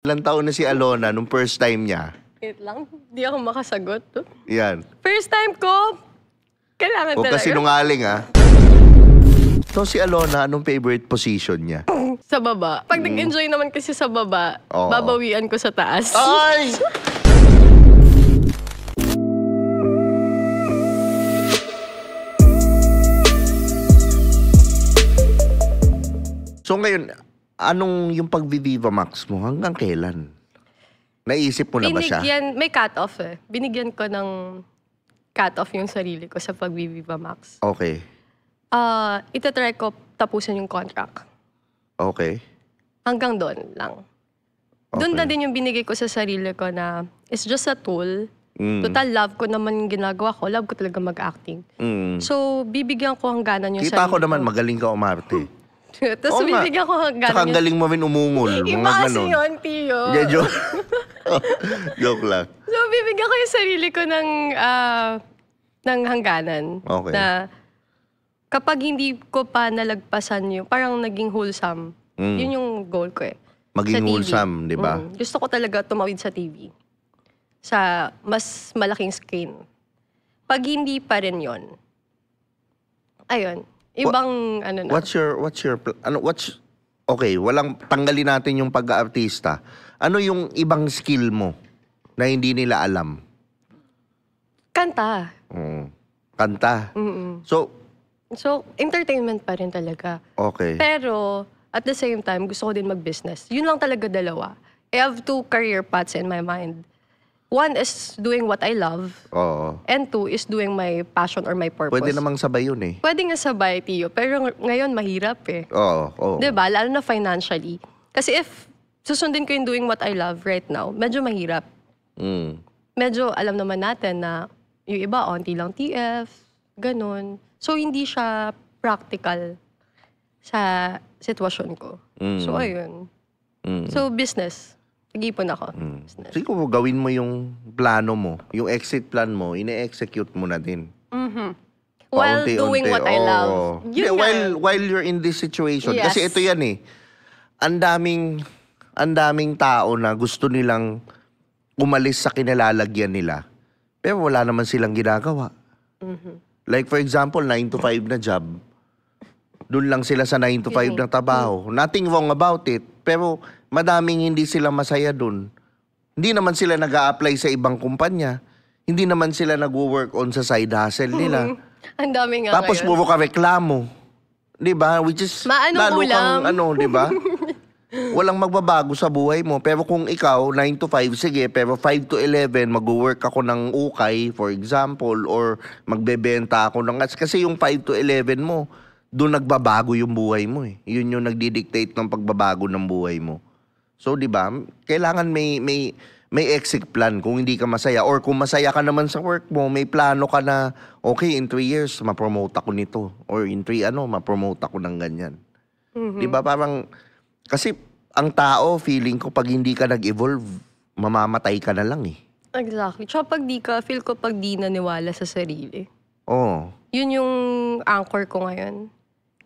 Ilang taon na si Alona nung first time niya? Wait lang, di ako makasagot. Yan. First time ko, kailangan Huwag talaga. ka sinungaling, ha? So, si Alona, anong favorite position niya? Sa baba. Pag nag-enjoy naman kasi sa baba, Oo. babawian ko sa taas. Ay! So ngayon, anong yung pag-Viva Max mo? Hanggang kailan? Naisip mo na ba siya? May cut-off eh. Binigyan ko ng cut-off yung sarili ko sa pag-Viva Max. Okay. Itatry ko tapusin yung contract. Okay. Hanggang doon lang. Doon na din yung binigay ko sa sarili ko na it's just a tool. Total, love ko naman yung ginagawa ko. Love ko talaga mag-acting. So, bibigyan ko hangganan yung Kita sarili ko naman, magaling ka umarte. Tapos Oo nga. bibigyan ko hangganan Tsaka ang galing mo rin umungol. Iba Mga kasi ganon. yun, Tio. Yeah, joke. Joke lang. So, bibigyan ko yung sarili ko ng hangganan. Okay. Na kapag hindi ko pa nalagpasan yung, parang naging wholesome. Yun yung goal ko eh. Maging Sa TV. wholesome, di ba? Gusto ko talaga tumawid sa TV. Sa mas malaking screen. Pag hindi pa rin yun, ayun. Ibang ano na. Okay, walang tanggalin natin yung pag-aartista. Ano yung ibang skill mo na hindi nila alam? Kanta. Kanta. So, entertainment pa rin talaga. Okay. Pero, at the same time, gusto ko din mag-business. Yun lang talaga dalawa. I have two career paths in my mind. One is doing what I love. Oo. And two is doing my passion or my purpose. Pwede namang sabay yun eh. Pwede nga sabay, Tio. Pero ngayon, mahirap eh. Oo. Diba? Lalo na financially. Kasi if susundin ko yung doing what I love right now, medyo mahirap. Medyo alam naman natin na yung iba, onti lang TF, ganun. So, hindi siya practical sa sitwasyon ko. So, ayun. So, business. Nag-ipon ako. Siguro gawin mo yung plano mo, yung exit plan mo, ine-execute mo na din. While doing what I love. Yeah, while you're in this situation. Yes. Kasi ito yan eh. Ang daming tao na gusto nilang umalis sa kinalalagyan nila. Pero wala naman silang ginagawa. Like for example, 9 to 5 na job. Doon lang sila sa 9 to 5 na trabaho. Nothing wrong about it. Pero madaming hindi sila masaya doon. Hindi naman sila nag-a-apply sa ibang kumpanya. Hindi naman sila nag-work on sa side hustle nila. Ang dami nga Tapos ngayon. puro ka reklamo. 'Di ba? Which is Maanong ulam. kang 'di ba? Walang magbabago sa buhay mo. Pero kung ikaw 9 to 5 sige, pero 5 to 11 mag-work ako ng ukay for example or magbebenta ako ng kasi yung 5 to 11 mo doon nagbabago yung buhay mo eh. Yun yung nagdi-dictate ng pagbabago ng buhay mo. So, 'di ba? Kailangan may exit plan kung hindi ka masaya or kung masaya ka naman sa work mo, may plano ka na okay, in 3 years ma-promote ako nito or in 3 ma-promote ako ng ganyan. 'Di ba? Parang kasi ang tao, feeling ko pag hindi ka nag-evolve, mamamatay ka na lang eh. Exactly. Tsaka feel ko pag di naniwala sa sarili. Oo. Yun yung anchor ko ngayon.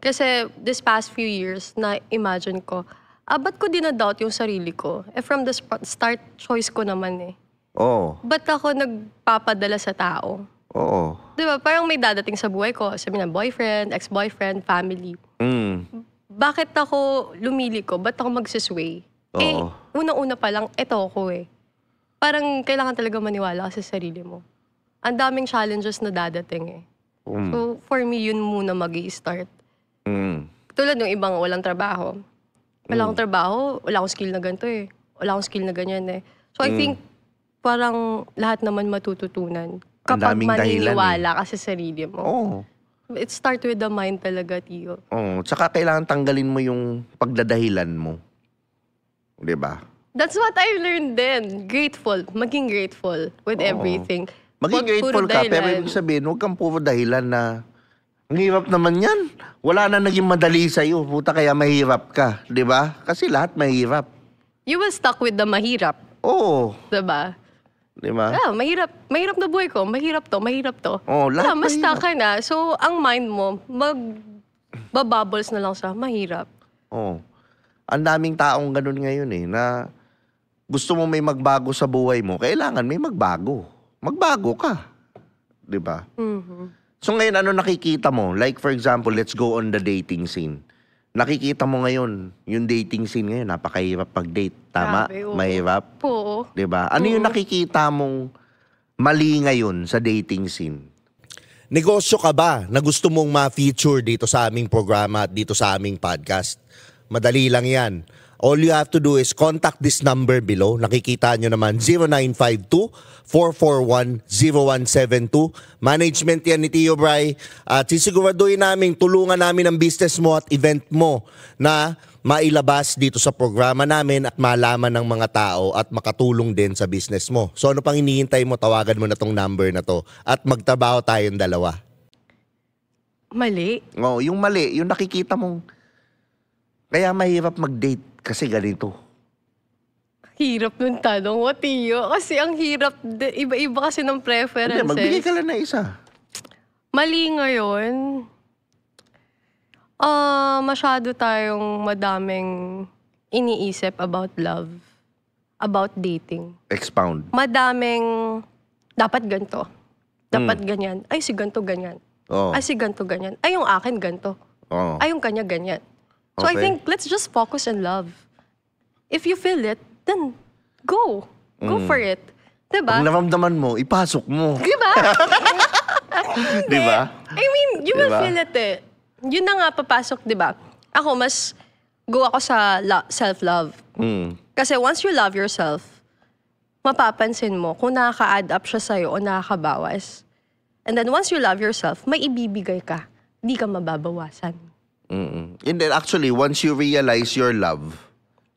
Kasi this past few years, na-imagine ko, ba't ko dinadoubt yung sarili ko? From the start, choice ko naman eh. Oo. Ba't ako nagpapadala sa tao? Oo. Diba? Parang may dadating sa buhay ko. Sabi na, boyfriend, ex-boyfriend, family. Bakit ako lumili ko? Ba't ako magsisway? Oo. Unang-una pa lang, eto ako eh. Parang kailangan talaga maniwala ka sa sarili mo. Ang daming challenges na dadating eh. So, for me, yun muna mag-i-start. Tulad ng ibang walang trabaho. Wala akong trabaho, wala akong skill na ganito eh. Wala akong skill na ganyan eh. So, I think, parang lahat naman matututunan. Kapag maniniwala ka sa sarili mo. Oo. It start with the mind talaga, Tio. Oo. Tsaka kailangan tanggalin mo yung pagdadahilan mo. 'Di ba? That's what I learned then. Grateful. Maging grateful with everything. Maging grateful ka, pero ibig sabihin, huwag kang puro dahilan na ang hirap naman yan. Wala na naging madali sa'yo. Puta, kaya mahirap ka. 'Di ba? Kasi lahat mahirap. You will stuck with the mahirap. Oo. Diba? 'Di ba? Mahirap. Mahirap na buhay ko. Mahirap to. Mahirap to. Oo, lahat mas mahirap. stuck ka na. So, ang mind mo, magbabubbles na lang sa mahirap. Oo. Ang daming taong ganun ngayon eh, na gusto mo may magbago sa buhay mo, kailangan may magbago. Magbago ka. 'Di ba? So ngayon, ano nakikita mo? Like for example, let's go on the dating scene. Nakikita mo ngayon, yung dating scene ngayon, napakahirap pag-date. Tama? Grabe, oo. Mahirap. Oo. 'Di ba? Ano yung nakikita mong mali ngayon sa dating scene? Negosyo ka ba na gusto mong ma-feature dito sa aming programa at dito sa aming podcast? Madali lang yan. All you have to do is contact this number below. Nakikita nyo naman, 0952-441-0172. Management yan ni Tio Bry. At sisiguraduhin namin, tulungan namin ang business mo at event mo na mailabas dito sa programa namin at malaman ng mga tao at makatulong din sa business mo. So ano pang hinihintay mo, tawagan mo na tong number na to at magtrabaho tayong dalawa. Mali. Oh, yung mali, yung nakikita mong kaya mahirap mag-date kasi ganito. Hirap nung tanong mo, Tio. Kasi ang hirap, iba-iba kasi ng Hindi, preferences. magbigay ka lang na isa. Mali ngayon. Masyado tayong madaming iniisip about love, about dating. Expound. Madaming, dapat ganito. Dapat ganyan. Ay, si ganito ganyan. Oh. Ay, si ganito ganyan. Ay, yung akin ganito. Oh. Ay, yung kanya ganyan. So I Okay. think, let's just focus on love. If you feel it, then go. Go for it. Diba? Pag naramdaman mo, ipasok mo. Diba? Di ba? I mean, you will Diba? feel it eh. Yun na nga papasok, di ba? Ako, mas go ako sa self-love. Kasi once you love yourself, mapapansin mo kung nakaka-add up siya sa'yo o nakakabawas. And then once you love yourself, may ibibigay ka. Di ka mababawasan. And then actually, once you realize your love,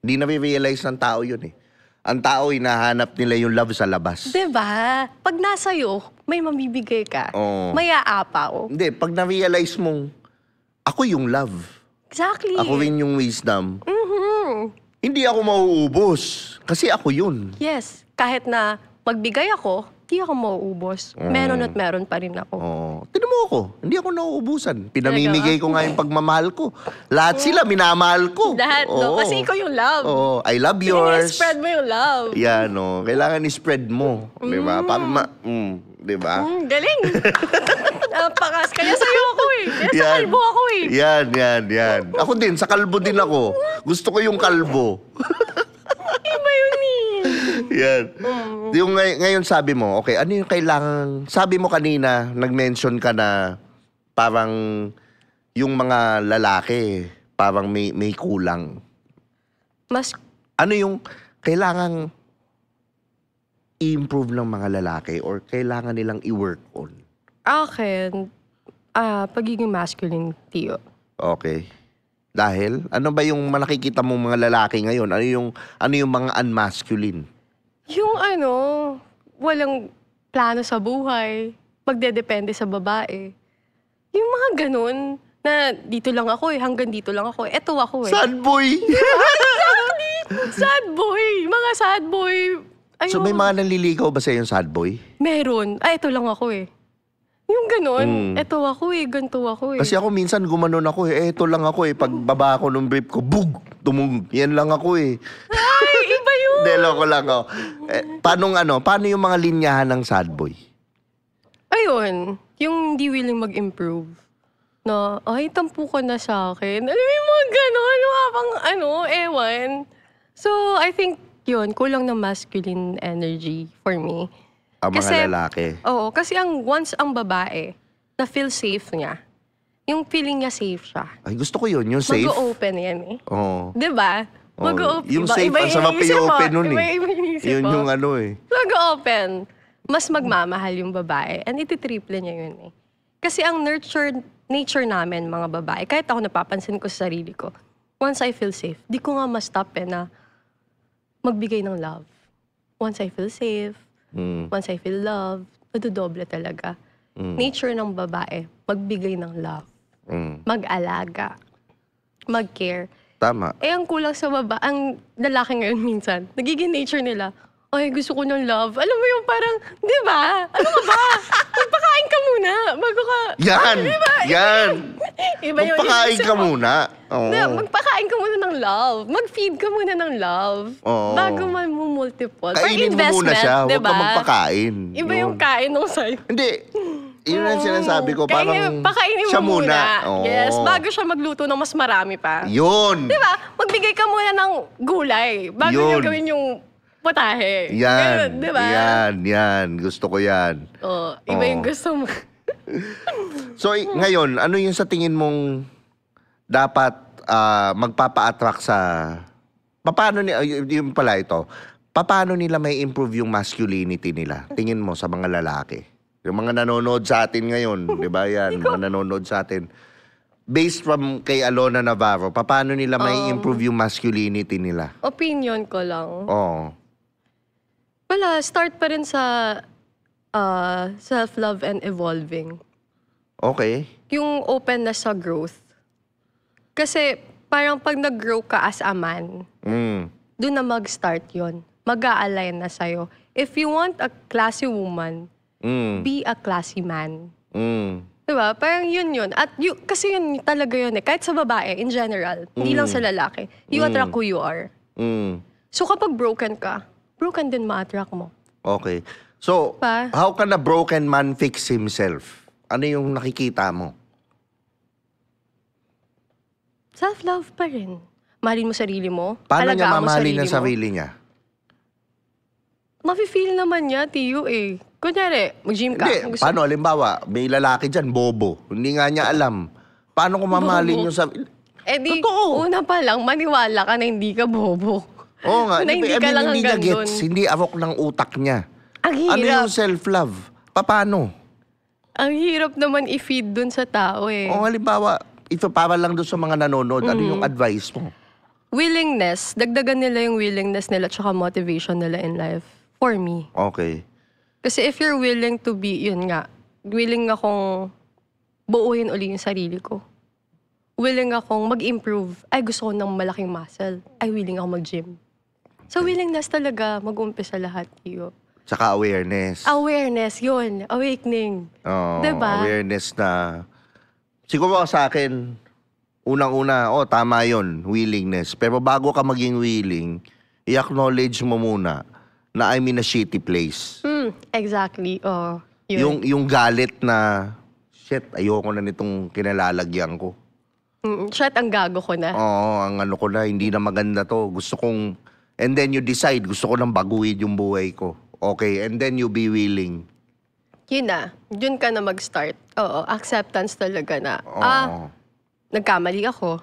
hindi na-realize ng tao yun eh. Ang tao, hinahanap nila yung love sa labas. Diba? Pag nasa'yo, may mamibigay ka. Oo. May aapaw. Hindi, pag na-realize mong, ako yung love. Exactly. Ako rin yung wisdom. Hindi ako mauubos. Kasi ako yun. Yes. Kahit na magbigay ako, di ako mauubos. Meron at meron pa rin ako. Oh, tinan mo ako. Hindi ako nauubusan. Pinamimigay ko nga yung pagmamahal ko. Lahat sila minamahal ko. Lahat, no? Oo. Kasi ikaw yung love. Oh, I love Sige, yours. spread mo yung love. Yan, no. Kailangan i-spread mo. Di ba? Di ba? Galing. Napakas. Kaya sa'yo ako eh. Kaya sa kalbo ako eh. Yan. Ako din, sa kalbo din ako. Gusto ko yung kalbo. Iba yun eh. Yan. Yung ngayon sabi mo, okay, ano yung kailangan, sabi mo kanina, nag-mention ka na parang yung mga lalaki, parang may kulang. Mas, Ano yung kailangang i-improve ng mga lalaki or kailangan nilang i-work on? akin, pagiging masculine, Tio. Okay. Dahil, ano ba yung nakikita mong mga lalaki ngayon? Ano yung mga unmasculine? Yung walang plano sa buhay, magdedepende sa babae. Yung mga ganun, na dito lang ako eh, hanggang dito lang ako eh. Eto ako eh. Sad boy! Sad boy! Mga sad boy. Ayun. So may mga nanliligaw ba sa yung sad boy? Meron. Eto lang ako eh. Yung ganun, eto ako eh, ganito ako eh. Kasi ako minsan gumanon ako eh. Eto lang ako eh. Pag baba ako ng brief ko, bug! Tumug. Yan lang ako eh. Ay, iba yun! Delo ko lang ako. Paano yung mga linyahan ng sad boy? Ayun, yung hindi willing mag-improve. Na, ay, tampo ka na sa akin. Alam mo yung mga ganon, mga pang ewan. So, I think yun, kulang ng masculine energy for me. Ang mga lalaki. Oo, kasi once ang babae, na feel safe niya, yung feeling niya safe siya, Ay, gusto ko yun. Yung safe. mag-open yan eh. Oo. Diba? Oo. Mag-open. Yung safe, ang sarap i-open nun eh. Iba yung Yun yung eh. Mag-open. Mas magmamahal yung babae. And ititriple niya yun eh. Kasi ang nature namin, mga babae, kahit ako napapansin ko sa sarili ko, once I feel safe, di ko nga ma-stop na magbigay ng love. Once I feel safe, once I feel love, madodoble talaga. Nature ng babae, magbigay ng love. Mag-alaga. Mag-care. Tama. Eh, ang kulang sa ang lalaki ngayon minsan, nagiging nature nila, ay, gusto ko ng love. Alam mo yung parang, di ba? Ano ka ba? Magpakain ka muna. Bago ka. Yan! Diba? Yan! Iba yung Magpakain ka muna. Oo. Hindi, magpakain ka muna ng love. Mag-feed ka muna ng love. Oo. Bago man mo multiple. Parang Kainin mo investment, muna siya. Huwag diba? ka magpakain. Iba Yun. yung kain nung sa'yo. Hindi. Yun ang sinasabi ko. Kaya Parang pakainin mo siya muna. Oo. Yes, bago siya magluto ng mas marami pa. Yun. Diba? Magbigay ka muna ng gulay bago niya Yun. gawin yung putahe. Yan. Ganun, diba? Yan. Gusto ko yan. Oh, iba Oo. yung gusto mo. So, ngayon, ano yung sa tingin mong dapat magpapa-attract sa... Paano yung pala ito? Paano nila may improve yung masculinity nila? Tingin mo sa mga lalaki. Yung mga nanonood sa atin ngayon, di ba yan? Mga nanonood sa atin. Based from kay Alona Navarro, paano nila may improve yung masculinity nila? Opinion ko lang. Oo. Wala, start pa rin sa self-love and evolving. Okay. Yung openness sa growth. Kasi parang pag nag-grow ka as a man, doon na mag-start yon. Mag-a-align na sa'yo. If you want a classy woman, be a classy man. Diba? Parang yun. At kasi yun talaga yun eh. Kahit sa babae, in general, hindi lang sa lalaki. You attract who you are. So kapag broken ka, broken din ma-attract mo. Okay. So, Pa? how can a broken man fix himself? Ano yung nakikita mo? Self-love pa rin. Mahalin mo sarili mo. Paano niya alagaan mo mamahalin ang mo. sarili niya? Mafe-feel naman niya, Tiyo eh. Kunyari, mag-gym ka. Hindi. Gusto- Paano? Halimbawa, may lalaki dyan, bobo. Hindi nga niya alam. Paano ko mamahalin yung sarili? Eh di, Totoo. una pa lang, maniwala ka na hindi ka bobo. Oo nga. Na hindi ka lang hindi niya hanggang gets. dun. Hindi avok ng utak niya. Ang hirap. Ano yung self-love? Paano? Ang hirap naman i-feed dun sa tao eh. O halimbawa, ito para lang doon sa mga nanonood, ano yung advice mo? Willingness. Dagdagan nila yung willingness nila tsaka motivation nila in life. For me. Okay. Kasi if you're willing to be, yun nga, willing akong buuin uli yung sarili ko. Willing akong mag-improve. Ay, gusto ko ng malaking muscle. Ay, willing ako mag-gym. So, willingness talaga mag-umpisa lahat, Iyo. Tsaka awareness. Awareness, yun. Awakening. Oo, Diba? awareness na... Siguro sa akin, unang-una, tama yon, willingness. Pero bago ka maging willing, i-acknowledge mo muna na I'm in a shitty place. Exactly. Oh, yun. Yung galit na, shit, ayoko na nitong kinalalagyan ko. Shit, ang gago ko na. Oo, ang ano ko na, hindi na maganda to. Gusto kong, and then you decide, gusto ko nang baguhin yung buhay ko. Okay, and then you be willing. Yun na. Yun ka na mag-start. Oo, acceptance talaga na. Oo. Nagkamali ako.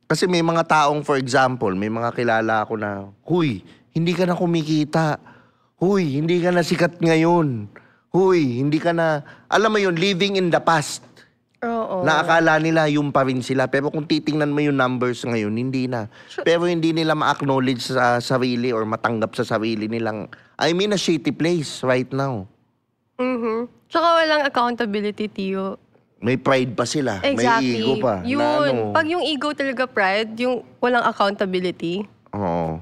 Kasi may mga taong, for example, may mga kilala ako na, huy, hindi ka na kumikita. Huy, hindi ka na sikat ngayon. Huy, hindi ka na, alam mo yun, living in the past. Oo. Na akala nila yung pa rin sila. Pero kung titingnan mo yung numbers ngayon, hindi na. Pero hindi nila ma-acknowledge sa sarili or matanggap sa sarili nilang, I'm in a shitty place right now. Tsaka walang accountability, Tiyo. May pride pa sila. Exactly. May ego pa. Yun. Na ano, Pag yung ego talaga pride, yung walang accountability. oo.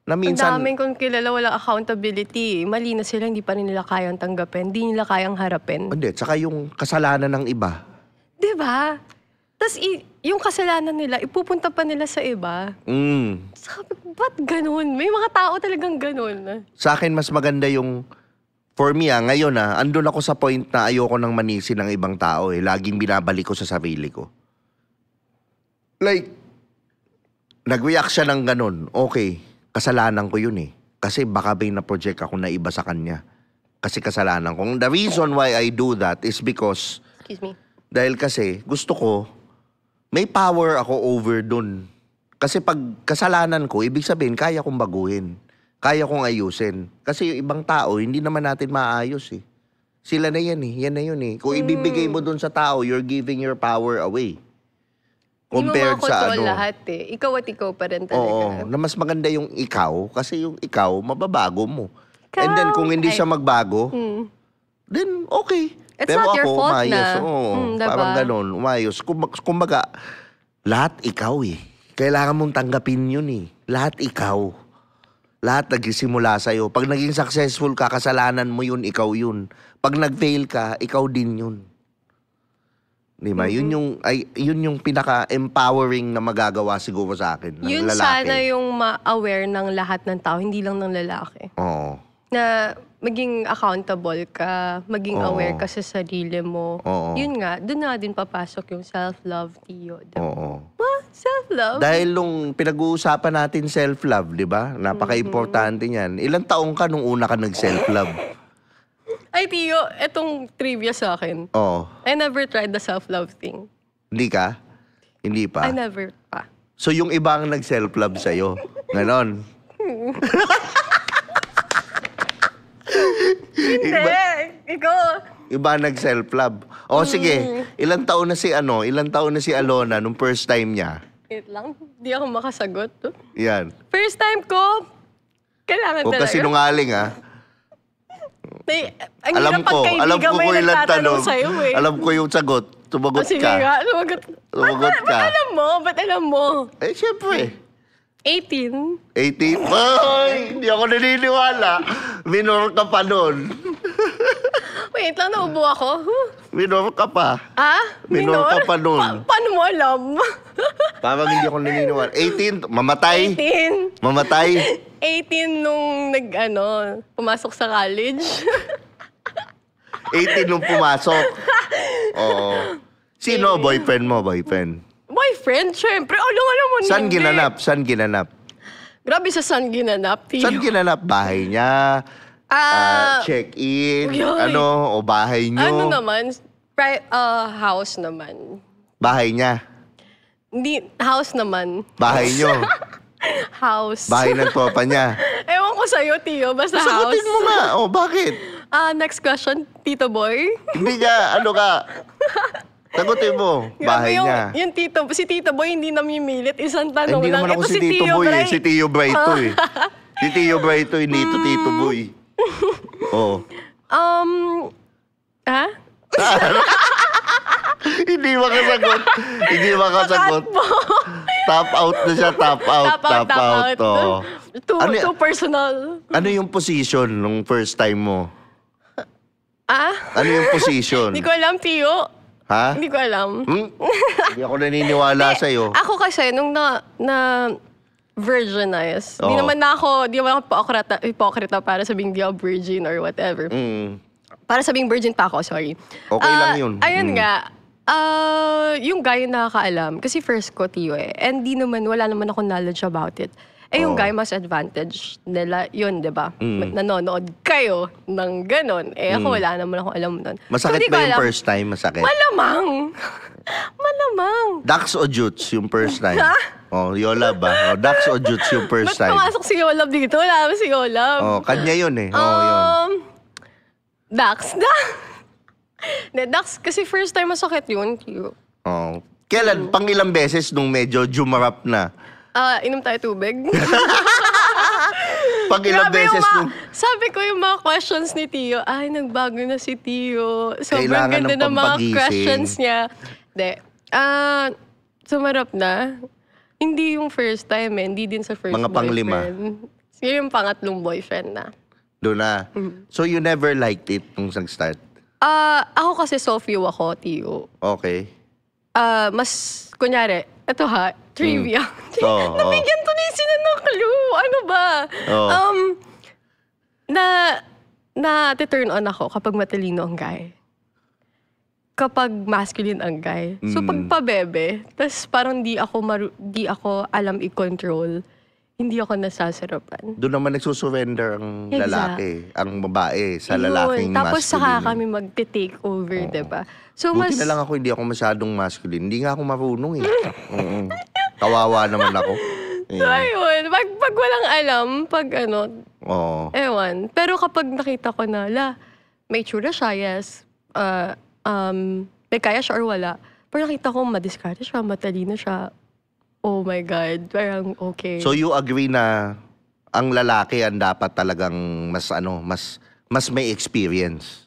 Na Ang minsan, daming kong kilala walang accountability. Mali na sila, hindi pa rin nila kayang tanggapin. Hindi nila kayang harapin. hindi, tsaka yung kasalanan ng iba. Diba? Tapos yung kasalanan nila, ipupunta pa nila sa iba. Sabi ko, ba't ganun? May mga tao talagang ganun. Sa akin, mas maganda yung, for me ngayon andun ako sa point na ayoko nang manisi ng ibang tao eh. Laging binabalik ko sa sarili ko. Like, nag-react siya ng ganun. Okay, kasalanan ko yun eh. Kasi baka may na-project ako na iba sa kanya. Kasi kasalanan ko. The reason why I do that is because, Excuse me. dahil kasi gusto ko, may power ako over dun. Kasi pag kasalanan ko, ibig sabihin, kaya kong baguhin. Kaya kong ayusin. Kasi yung ibang tao, hindi naman natin maayos eh. Sila na yan eh. Yan na yun eh. Kung ibibigay mo dun sa tao, you're giving your power away. Compared Hindi mo sa makontrol ano. lahat eh. Ikaw at ikaw pa rin talaga. Oo. Na mas maganda yung ikaw. Kasi yung ikaw, mababago mo. Ikaw, And then kung hindi ay. siya magbago, then okay. It's Pero not your ako, fault umayos. na. Oo, Diba? parang ganun, umayos. Kumbaga, lahat ikaw eh. Kailangan mong tanggapin yun eh. Lahat ikaw. Lahat nagsimula sa'yo. Pag naging successful ka, kasalanan mo yun, ikaw yun. Pag nag-fail ka, ikaw din yun. Di ba? Yun yung pinaka-empowering na magagawa siguro sa akin ng Yun lalaki. sana yung ma-aware ng lahat ng tao, hindi lang ng lalaki. Oo. Na maging accountable ka, maging Oo. aware ka sa sarili mo. Oo. Yun nga, doon nga din papasok yung self-love, Tio. Oo. Self-love? Dahil nung pinag-uusapan natin self-love, di ba? Napaka-importante niyan. Ilang taong ka nung una ka nag-self-love? Ay, Tio, etong trivia sa akin. Oo. I never tried the self-love thing. Hindi ka? Hindi pa? I never pa. So yung iba ang nag-self-love sa'yo? Ganon? Hindi! Ikaw! Iba ang nag-self-love. O sige, ilang taon na si Alona nung first time niya? Wait lang, di ako makasagot. Yan. First time ko, kailangan Huwag ka talaga. sinungaling, ha? Ang Alam hirap ko pagkaibigan mo kung yung ilang nagtatanong tanong. sa'yo eh. Alam ko yung sagot. Tumagot Sige ka. nga, sumagot. Sumagot ka. Ba't alam mo? Ba't alam mo? Eh, syempre. 18. 18? Ay, hindi ako naniniwala. Minor ka pa nun. Wait lang, naubo ako. Minor ka pa. Ah? Minor ka pa nun. Paano mo alam? Parang hindi ako naniniwala. 18? Mamatay? 18. Mamatay? 18 nung pumasok sa college. 18 nung pumasok. Oo. Sino boyfriend mo? Boyfriend, syempre. Alam mo Saan hindi. ginanap? Grabe sa saan ginanap, Tio. Saan ginanap? Bahay niya? Check-in? Yoy. O bahay niyo? Ano naman? House naman. Bahay niya? Hindi, house naman. Bahay niyo? House. Bahay ng tropa niya? Ewan ko sa'yo, Tio. Basta house. Sagutin mo nga. O, bakit? Next question, Tito Boy. Hindi niya, ano ka? Sagutin mo. Bahay Grabe niya. si Tito Boy hindi namimilit. Isang tanong Hindi lang. naman ako Ito si Tito Boy. Bray. Si Tio Bray to eh. Si Tio Bray to, hindi to Tito Boy. Oo. Ha? Hindi makasagot. Top out na siya, top out. Oo. Too personal. Ano yung position nung first time mo? Ah? Ano yung position? Hindi ko alam, Tio. Ha? Hindi ko alam. Hindi ako naniniwala sa'yo. Ako kasi, nung na virginize, di Oo. naman ako hipokrita para sabing di ako virgin or whatever. Para sabing virgin pa ako, sorry. Okay lang yun. Ayun nga, yung guy yung nakakaalam. Kasi first ko, Tio eh. And wala naman ako knowledge about it. Yung guy, mas advantage nila yun, di ba? Nanonood kayo ng ganon. Ako, wala naman ako alam nun. Masakit So, di ko ba yung alam. first time? Masakit? Malamang. Dax o Jutes yung first time? Yola ba? Dax o Jutes yung first Ba't time? pumasok si Yolab dito? Wala naman si Yolab. Kanya yun eh. Yun. Dax. Dax, kasi first time masakit yun. Tio. Kailan? Pang ilang beses nung medyo jumarap na? Inom tayo tubig. Pag ilang beses nung... Sabi ko yung mga questions ni Tio, ay, nagbago na si Tio. Sobrang Kailangan ganda ng ng mga pampagising. questions niya. Hindi. Sumarap na. Hindi yung first time eh. Hindi din sa first Mga panglima. boyfriend. Siguro yung pangatlong boyfriend na. Doon na. So you never liked it nung nag-start? Ako kasi soft view ako, Tio. Okay. Mas, kunyari, ito ha, trivia. Oo, Nabigyan to ni sila ng clue. Ano ba? Oo. Na-turn on ako kapag matalino ang guy. Kapag masculine ang guy. So pag pabebe, tas parang di ako alam i-control, hindi ako nasasarapan. Doon naman nagsusurrender ang Exact. lalaki, ang babae sa Yun. lalaking Tapos saka masculine. kami mag-take over, diba? So Buti na lang ako, hindi ako masyadong masculine. Hindi nga ako marunong eh. Kawawa naman ako. So ayun, pag walang alam, pag Oo. ewan. Pero kapag nakita ko na, may tsura siya, yes. May kaya siya or wala. Pero nakita ko, madiskarte siya, matalino siya. Oh my God, parang okay. So you agree na ang lalaki ang dapat talagang mas may experience?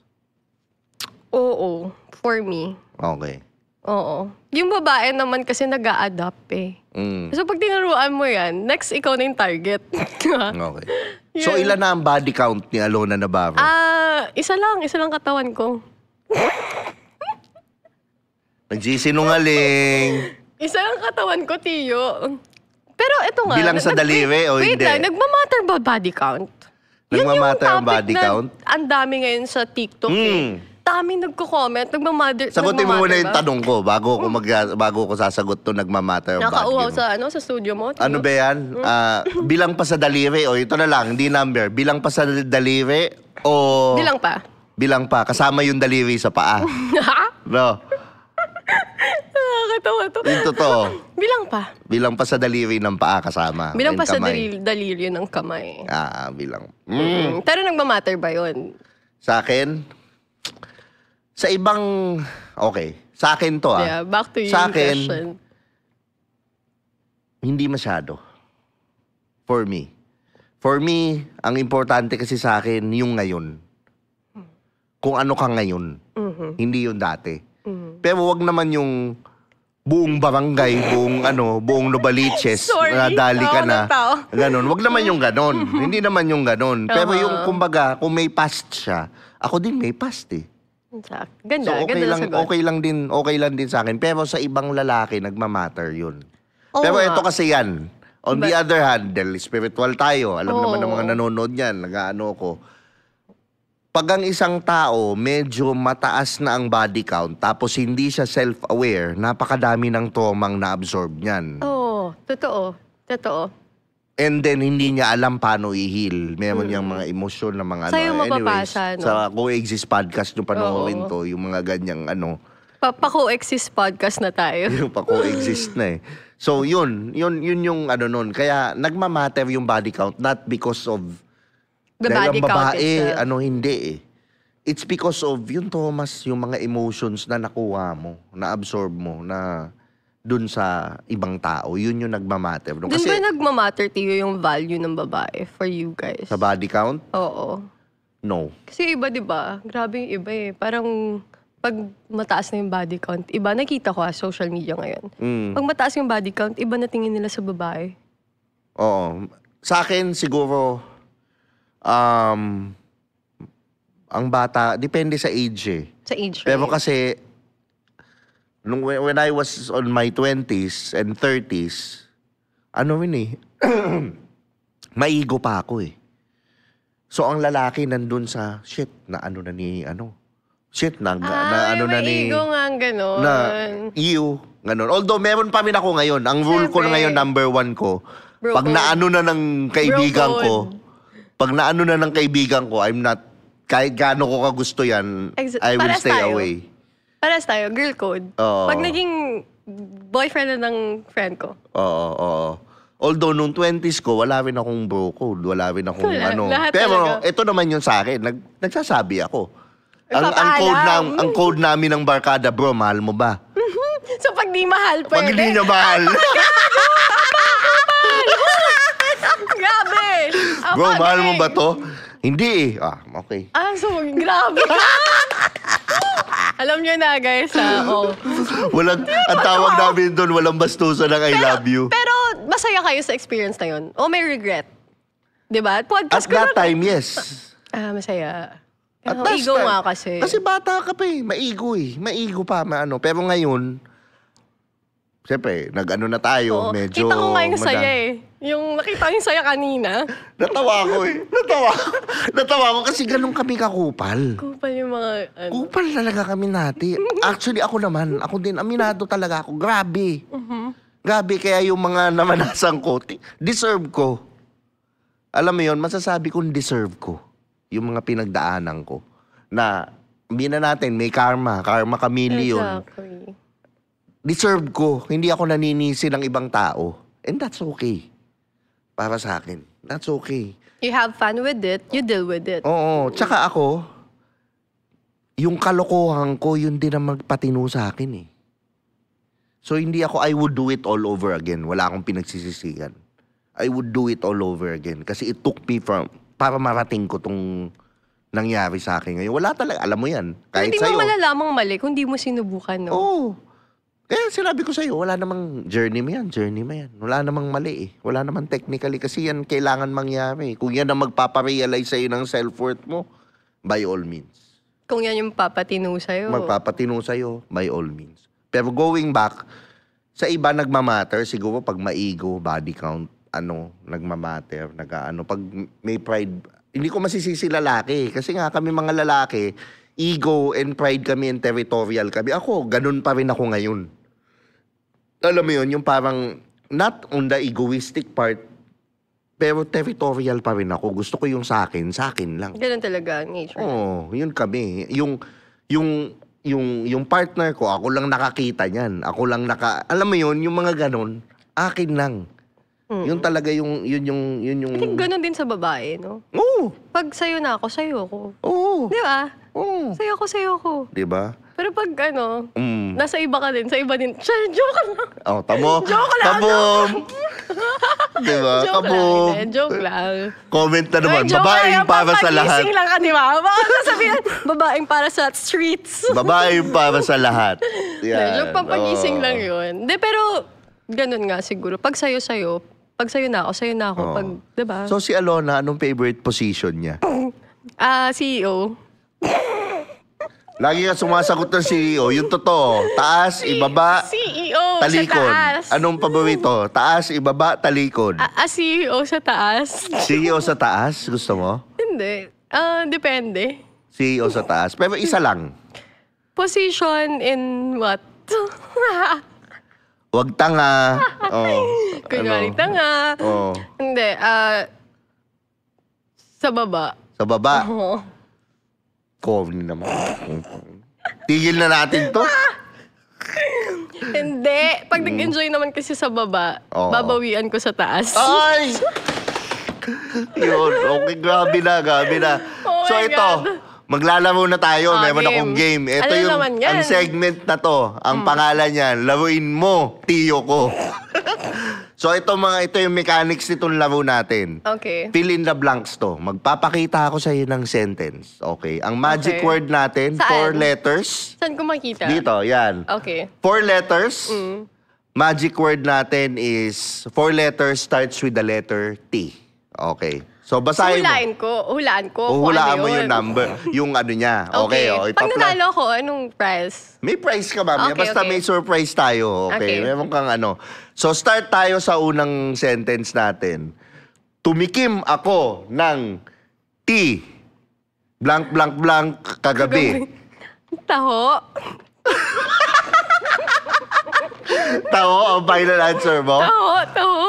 Oo, for me. Okay. Oo. Yung babae naman kasi nag-a-adapt eh. So pag tinuruan mo yan, next ikaw na yung target. Okay. So ilan na ang body count ni Alona Navarro? Isa lang katawan ko. Nagsisinungaling. Isa ang katawan ko, Tiyo. Pero ito nga. Bilang sa daliri o wait hindi? lang, nagmamatter ba body count? Nagmamatter ang body na count? Ang dami ngayon sa TikTok eh. Daming nagko-comment, Sagutin mo muna yung ba? tanong ko bago ko sasagot to nagmamatter ang body Nakauhaw count. sa studio mo. Tiyo. Ano ba yan? Bilang pa sa daliri o ito na lang, hindi number. Bilang pa sa daliri o... Di lang pa. Bilang pa. Kasama yung daliri sa paa. Bro, Nakakatawa to. yung totoo. Bilang pa. Bilang pa sa daliri ng paa kasama. Bilang and pa sa kamay. daliri ng kamay. Bilang. Pero nagmamatter ba yun? Sa akin, sa ibang... Okay. Sa akin to Yeah, back to you Sa yung akin, question. hindi masyado. For me. For me, ang importante kasi sa akin, yung ngayon. Kung ano ka ngayon. Hindi yung dati. Pero wag naman yung buong barangay, buong Novaliches, Sorry, nadali ka ako na. nagtao. Ganon. Wag naman yung ganon. Hindi naman yung ganon. Pero yung, kumbaga, kung may past siya, ako din may past eh. Ganda, So ganda na sagot. okay lang din sa akin. Pero sa ibang lalaki, nagmamatter yun. Oo Pero nga. ito kasi yan. On the other hand, dahil spiritual tayo, alam naman ng Oo. mga nanonood yan, nag-ano ko. Pag ang isang tao, medyo mataas na ang body count, tapos hindi siya self-aware, napakadami ng traumang na-absorb niyan. Oo, totoo. Totoo. And then, hindi niya alam paano i-heal. Meron niyang mga emosyon na mga Sa'yo ano. mapapasa, no? Sa Coexist podcast nyo panoorin to, yung mga ganyang ano, Pa-co-exist podcast na tayo. yung pa-coexist na eh. So, yun yung ano nun. Kaya, nagmamatter yung body count, not because of The dahil body ang count babae, itself. hindi eh. It's because of yun, Thomas, yung mga emotions na nakuha mo, na-absorb mo, na dun sa ibang tao. Yun yung nagmamatter. No? Dun Kasi ba nagmamatter to you yung value ng babae for you guys? sa body count, Oo. no. Kasi iba, di ba? Grabe yung iba eh. Parang pag mataas na yung body count, iba, nakita ko social media ngayon. Pag mataas yung body count, iba na tingin nila sa babae. Oo. Sa akin, siguro, ang bata, depende sa age eh. Sa age Pero range. kasi, when I was on my 20s and 30s, ano yun eh, maigo pa ako eh. So, ang lalaki nandun sa, shit, na ano na ni, ano, shit, na ano na ni, maigo nga ang ganon. na, iyo, ganun. Although, meron pa rin ako ngayon. Ang rule ko na ngayon, number 1 ko, Bro pag code. naano na ng kaibigan Bro ko, code. pag naano na ng kaibigan ko, I'm not, kahit gaano ko kagusto yan, I will Pares stay tayo. away. Pares tayo, girl code. Oo. Pag naging boyfriend na ng friend ko. Oo. Although, nung 20s ko, wala rin akong bro code. Wala rin akong Wala, ano. lahat Pero, talaga. ito naman yun sa akin. Nagsasabi ako. Ang Nagpapaalam. code namin ng barkada, bro, mahal mo ba? So pag di mahal, pwede. Pag hindi niya mahal, Grabe! bro, Apag, mahal mo eh. ba to? Hindi eh. Okay. So grabe ka. Alam nyo na guys, Ang tawag namin doon, walang bastusan ng I love you. Pero masaya kayo sa experience na yun? O may regret? Diba? At Podcast ko that na- time, yes. Masaya. At Pero that ego time. nga kasi. Kasi bata ka pa eh. Maigo eh. Maigo pa, maano. Pero ngayon, siyempre, nag-ano na tayo, Oo. medyo... Kita ko nga yung saya eh. Yung nakita ko yung saya kanina. Natawa ko eh. Natawa ko kasi ganun kami kakupal. Kupal yung mga ano. Kupal talaga kami nati. Actually, ako naman. Ako din, aminado talaga ako. Grabe. Grabe, kaya yung mga namanasan ko, deserve ko. Alam mo yun, masasabi kong deserve ko. Yung mga pinagdaanan ko. Na, hindi na natin, may karma. Karma chameleon. Exactly. Deserve ko. Hindi ako naninisi ng ibang tao. And that's okay. Para sa akin. That's okay. You have fun with it, you deal with it. Oo. Tsaka ako, yung kalokohan ko, yun din ang magpatino sa akin eh. So hindi ako, I would do it all over again. Wala akong pinagsisisihan. I would do it all over again. Kasi it took me para marating ko tong nangyari sa akin ngayon. Wala talaga, alam mo yan. Kahit Hindi sa'yo. mo malalamang mali kung di mo sinubukan, no? Oo. Eh, sinabi ko sa'yo, wala namang journey mo yan. Wala namang mali eh. Wala namang technically. Kasi yan kailangan mangyari. Kung yan ang magpaparealize sa'yo ng self-worth mo, by all means. Kung yan yung papatino sa'yo. Magpapatino sa'yo, by all means. Pero going back, sa iba nagmamatter, siguro pag maigo, body count, nagmamatter, pag may pride, hindi ko masisisi lalaki. Kasi nga kami mga lalaki, ego and pride kami and territorial kami. Ako, ganun pa rin ako ngayon. Alam mo yun, yung parang, not on the egoistic part, pero territorial pa rin ako. Gusto ko yung sa akin lang. Ganun talaga ang nature. Oo, yun kami. Yung partner ko, ako lang nakakita niyan. Ako lang alam mo yun, yung mga ganun, akin lang. Yun talaga yung I think ganun din sa babae, no? Oo. Pag sa'yo na ako, sa'yo ako. Oo. Di ba? Oo. Sa'yo ako. Di ba? Pero pag nasa iba ka din, sa iba din, joke lang. Oh, tamo. Joke lang. Kabom. Di ba? Joke Kabom. lang. Joke lang. Comment na naman. Ay, joke Babaeng lang. para sa lahat. Papagising lang ka, di ba? Baka sasabihin, babaeng para sa streets. Babaeng para sa lahat. Joke, pampagising Oo. lang yun. Hindi, pero ganun nga siguro. Pag sa'yo na ako, Oo. Pag, di ba? So si Alona, anong favorite position niya? CEO. Lagi ka sumasagot ng CEO. Yung totoo. Taas, ibaba, CEO talikod. sa taas. Anong paborito? Taas, ibaba, talikod. CEO sa taas. CEO sa taas? Gusto mo? Hindi. Depende. CEO sa taas. Pero isa lang. Position in what? Huwag tanga. Oh, Kunwari tanga. Oh. Hindi. Sa baba. Sa baba. Oo. Corny naman. Tigil na natin to. Hindi. Pag nag-enjoy naman kasi sa baba, Oo. babawian ko sa taas. Ay! Yun. Okay, grabe na. Oh So my ito, God. maglalaro na tayo. Meron game. akong game. Ito Ano yung naman yan? ang segment na to. Ang pangalan niyan, laruin mo, tiyo ko. So ito yung mechanics nitong laro natin. Okay. Fill in the blanks to. Magpapakita ako sa iyo ng sentence. Okay? Ang magic Okay. word natin, Saan? 4 letters. Saan ko makita? Dito, yan. Okay. 4 letters. Magic word natin is 4 letters starts with the letter T. Okay. So basahin mo. Hulaan ko. kung Hulaan ano mo yun. yung number, yung ano niya. Okay, Pag nanalo ko, anong prize? May prize ka, mami. Okay, Basta okay. may surprise tayo. Okay? Okay. Meron kang ano. So, start tayo sa unang sentence natin. Tumikim ako ng tea. Blank, blank, blank kagabi. Taho. Taho ang final answer mo? Taho.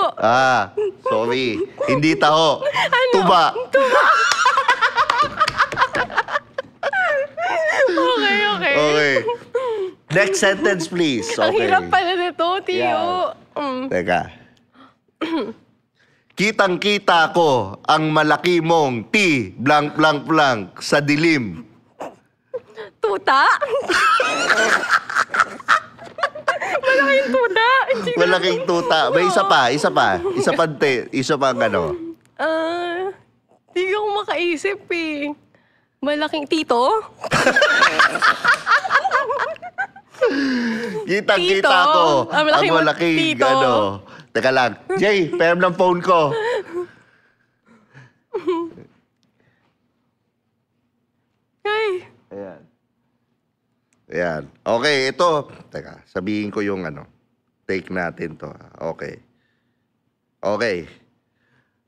Sorry. Hindi taho. Ano? Tuba. Okay. Okay. Next sentence, please. Ang Okay. hirap pala nito, Tiyo. Teka. Kitang-kita ko ang malaki mong T, blank, blank, blank, sa dilim. Tuta? Malaking tuta. Hindi ko Malaking tuta. May isa pa ano. Hindi ko makaisip eh. Malaking tito? Kitang-kita Tito. ko Ang ang malaking malaking tito. ano. Teka lang. Jay, pera ng phone ko. Ay. Ayan. Okay, ito. Teka, sabihin ko yung ano. Take natin to. Okay.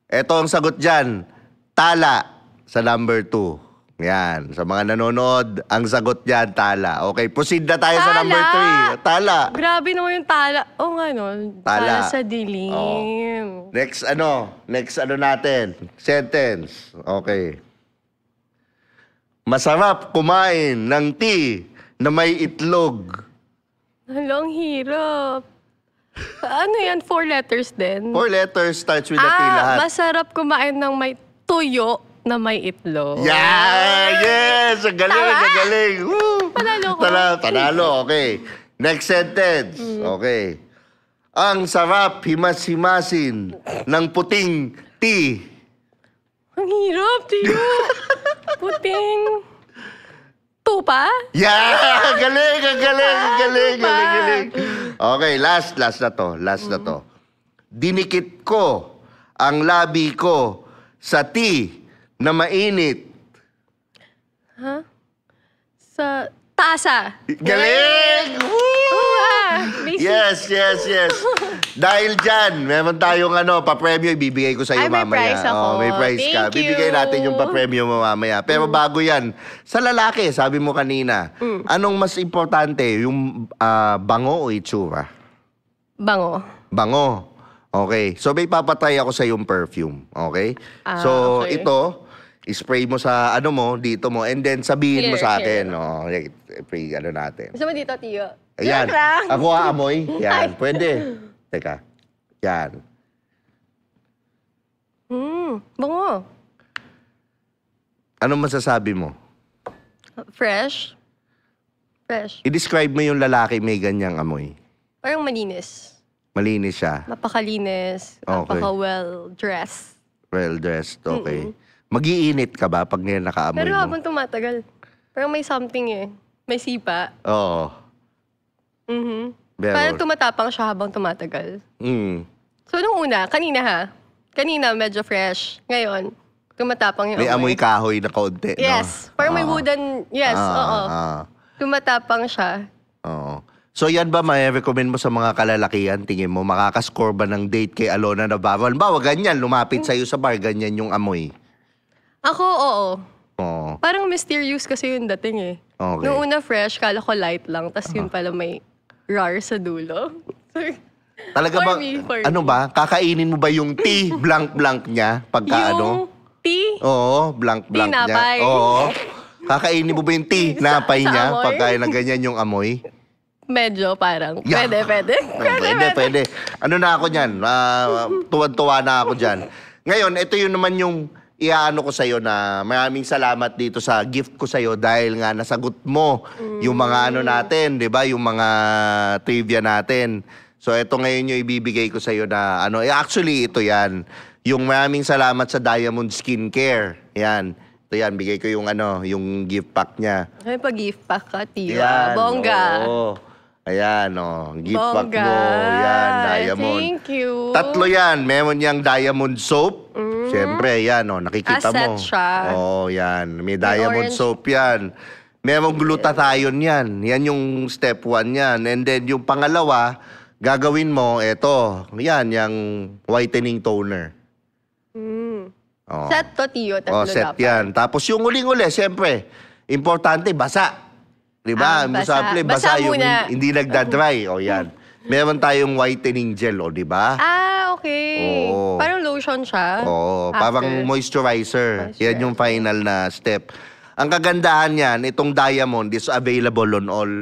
Ito ang sagot dyan. Tala sa number 2. Yan. Sa mga nanonood, ang sagot dyan, tala. Okay, proceed na tayo sa number 3. Tala. Grabe naman yung tala. Oo nga no. Tala. Sa dilim. Next natin. Sentence. Okay. Masarap kumain ng tea na may itlog. Hala, ang hirap. Ano yan? 4 letters din? 4 letters starts with a T lahat. Masarap kumain ng may tuyo na may itlog. Yeah! Yes! Ang galing, Tama? ang galing. Woo! Panalo ko. Panalo, okay. Next sentence. Okay. Ang sarap himas-himasin ng puting tea. Ang hirap, Tiyo. Puting. Tupa? Yeah! Galing. Okay, last na to. Dinikit ko ang labi ko sa tea na mainit. Ha? Sa tasa. Galing! Woo! Basic. Yes. Dahil dyan, meron tayong pa-premyo, ibibigay ko sa iyo Ay, may mamaya. prize ako. May prize ka. Thank you. Bibigay natin yung pa-premyo mo mamaya. Pero bago yan, sa lalaki, sabi mo kanina, anong mas importante, yung bango o itsura? Bango. Bango. Okay. So may papatry ako sa yung perfume. Okay? So okay. ito, spray mo sa dito mo, and then sabihin mo Here, sa here. akin. Spray natin. Gusto mo dito, Tiyo? Ayan. Joke lang. Ako amoy. Yan. Pwede. Teka. Yan. Bango. Anong masasabi mo? Fresh. Fresh. I-describe mo yung lalaki may ganyang amoy. Parang malinis. Malinis siya. Napakalinis. Okay. Napaka-well-dressed. Well-dressed. Okay. Mag-iinit ka ba pag ngayon nakaamoy Pero mo? habang tumatagal, parang may something eh. May sipa. Oo. Pero, Parang tumatapang siya habang tumatagal. mm, So, nung una, kanina medyo fresh. Ngayon, tumatapang yung may amoy kahoy na kaunti, Yes. no? Parang may wooden, yes, oo. Ah. Tumatapang siya. Oo. So yan ba may-recommend mo sa mga kalalakihan? Tingin mo, makakascore ba ng date kay Alona Navarro? Halimbawa, ganyan, lumapit sa'yo sa bar, ganyan yung amoy. Ako, oo. Oo. Parang mysterious kasi yung dating eh. Okay. Nung una fresh, kala ko light lang. Tapos yun pala may rar sa dulo. Talaga For ba, me. kakainin mo ba yung tea blank-blank niya? Pagka yung tea, Oo, blank-blank niya. Tinapay. Oo. Kakainin mo ba yung tea, napay sa niya? amoy? Pagka na ganyan yung amoy? medyo parang, Yeah. pwede. Pwede. Ano na ako dyan? Tuwan-tuwa na ako dyan. Ngayon, ito yun naman yung iaano ko sa'yo na maraming salamat dito sa gift ko sa'yo dahil nga nasagot mo yung mga natin, di ba? Yung mga trivia natin. So, ito ngayon yung ibibigay ko sa'yo na actually, ito yan. Yung maraming salamat sa Diamond Skincare. Yan. Ito yan, bigay ko yung yung gift pack niya. May pag-gift pack ka, Tiyo. Yan, Bongga. oo. Ayan, gift pack Bongga. mo. Yan, diamond. Thank you. Tatlo yan. Meron niyang diamond soap. Siyempre, yan, nakikita Set mo. siya. Oo, yan. May diamond orange. soap yan. Merong glutathione yan. Yan yung step 1 yan. And then yung pangalawa, gagawin mo, yan, yung whitening toner. Oo. Set to, Tiyo. Tatlo Set dapat. yan. Tapos yung uling-uli, siyempre, importante, basa. Diba? Basa. Basa yung muna. hindi nagda-dry. O yan. Meron tayong whitening gel, diba? Okay. Oo. Parang lotion siya. Oo, After. parang moisturizer. Yan yung final na step. Ang kagandahan niyan, itong Diamond is available on all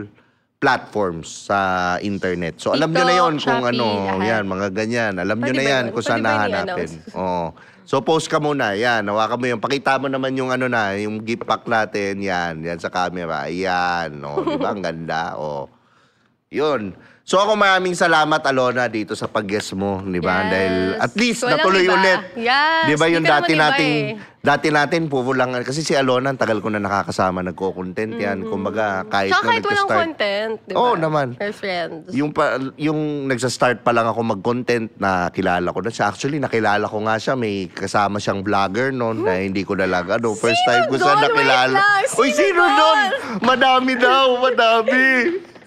platforms sa internet. So alam nyo na yon kung Shopee, lahat. yan, mga ganyan. Alam nyo Pwede na ba yan yun? kung Pwede saan ba nahanapin. i-announce? Oo. So post ka muna, yan. Hawakan mo yung, pakita mo naman yung yung gift pack natin, yan sa camera. Yan, di ba? Ang ganda, Yun. So ako maraming salamat, Alona, dito sa pag-guest mo, di ba? Yes. Dahil at least Walang natuloy iba. ulit. Yes. Di ba yung Di ka naman dati natin, puro lang, kasi si Alona, ang tagal ko na nakakasama, nagko-content yan. Kumbaga, kahit Tsaka na kahit walang nagka-start. content, di ba? Oo, naman. We're friends. Yung nagsa-start pa lang ako mag-content, na kilala ko na siya. Actually, nakilala ko nga siya. May kasama siyang vlogger noon na hindi ko talaga. First time ko siya doon? nakilala. Wait lang. Uy, Sino sino doon? doon? Madami daw, madami.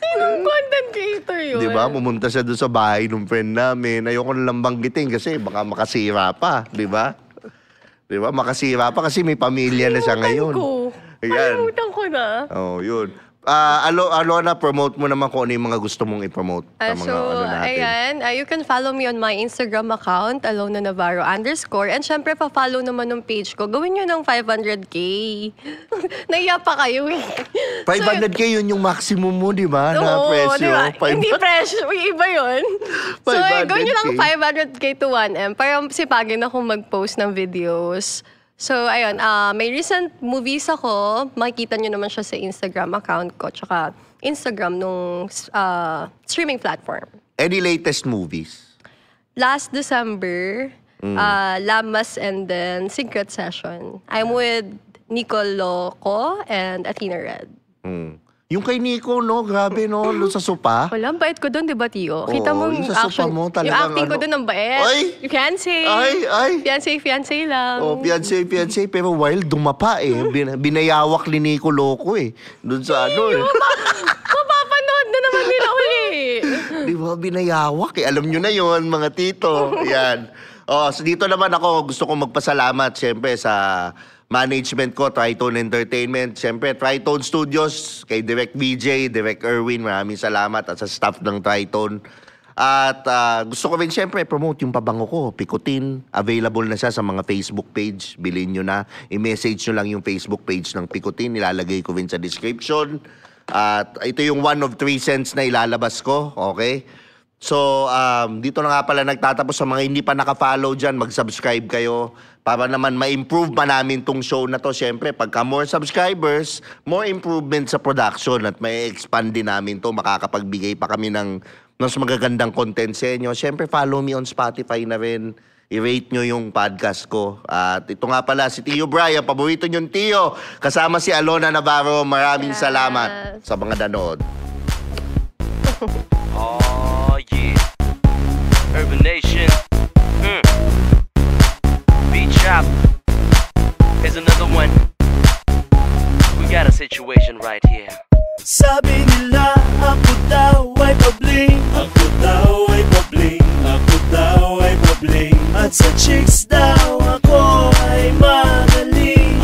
Sinong content creator yun? Di ba? Pumunta siya doon sa bahay ng friend namin. Ayoko na lang banggitin kasi baka makasira pa. Di ba? Di ba? Makasira pa kasi may pamilya na siya ngayon. Ayan. Kalimutan ko na. Oh, yun. Alona, promote mo naman kung ano yung mga gusto mong i-promote sa mga natin. Ayan. You can follow me on my Instagram account, Alona Navarro _ And syempre, pa-follow naman ng page ko. Gawin nyo ng 500K. Naiya pa kayo eh. 500K yun yung maximum mo, di ba? Na Oo, presyo. diba? 500. Hindi presyo. May iba yun. So, 500K. gawin nyo lang 500K to 1M para sipagin ako mag-post ng videos. So, ayun. May recent movies ako. Makikita nyo naman siya sa Instagram account ko. Tsaka Instagram nung streaming platform. Any latest movies? Last December, Lamas and then Secret Session. I'm with Nicole Loco and Athena Red. Yung kay Nico, no? Grabe, no? Doon sa sopa. Wala, ang bait ko doon, di ba, Tiyo? Kita mo yung yung sa action. sopa mo, Yung talagang acting ko doon, ang bait. Ay! You can't say. Ay! Fiancé lang. Oh, fiancé. Pero while dumapa eh. Binayawak ni Nico Loco eh. Doon sa eh. Mapapanood na naman nila uli. mga binayawak eh. Alam nyo na yon mga tito. Yan. So dito naman ako, gusto kong magpasalamat siyempre sa management ko, Tritone Entertainment. Siyempre, Tritone Studios, kay Direct VJ, Direct Erwin, maraming salamat. At sa staff ng Tritone. At gusto ko rin siyempre promote yung pabango ko, Picotin. Available na siya sa mga Facebook page. Bilhin nyo na. I-message nyo lang yung Facebook page ng Picotin. Nilalagay ko rin sa description. At ito yung 1 of 3 cents na ilalabas ko. Okay? So, dito na nga pala nagtatapos. Sa mga hindi pa naka-follow dyan, mag-subscribe kayo para naman ma-improve pa namin tong show na to. Siyempre, pagka more subscribers, more improvement sa production at may expand din namin to. Makakapagbigay pa kami ng mas magagandang content sa inyo. Siyempre, follow me on Spotify na rin. I-rate nyo yung podcast ko. At ito nga pala, si Tio Brian, paborito nyo yung Tio. Kasama si Alona Navarro. Maraming salamat sa mga nanood. Oh yeah, Urban Nation. Beat Chop. Here's another one. We got a situation right here. Sabi nila ako daw ay pabling, ako daw ay pabling, ako daw ay pabling. At sa chicks daw ako ay magaling.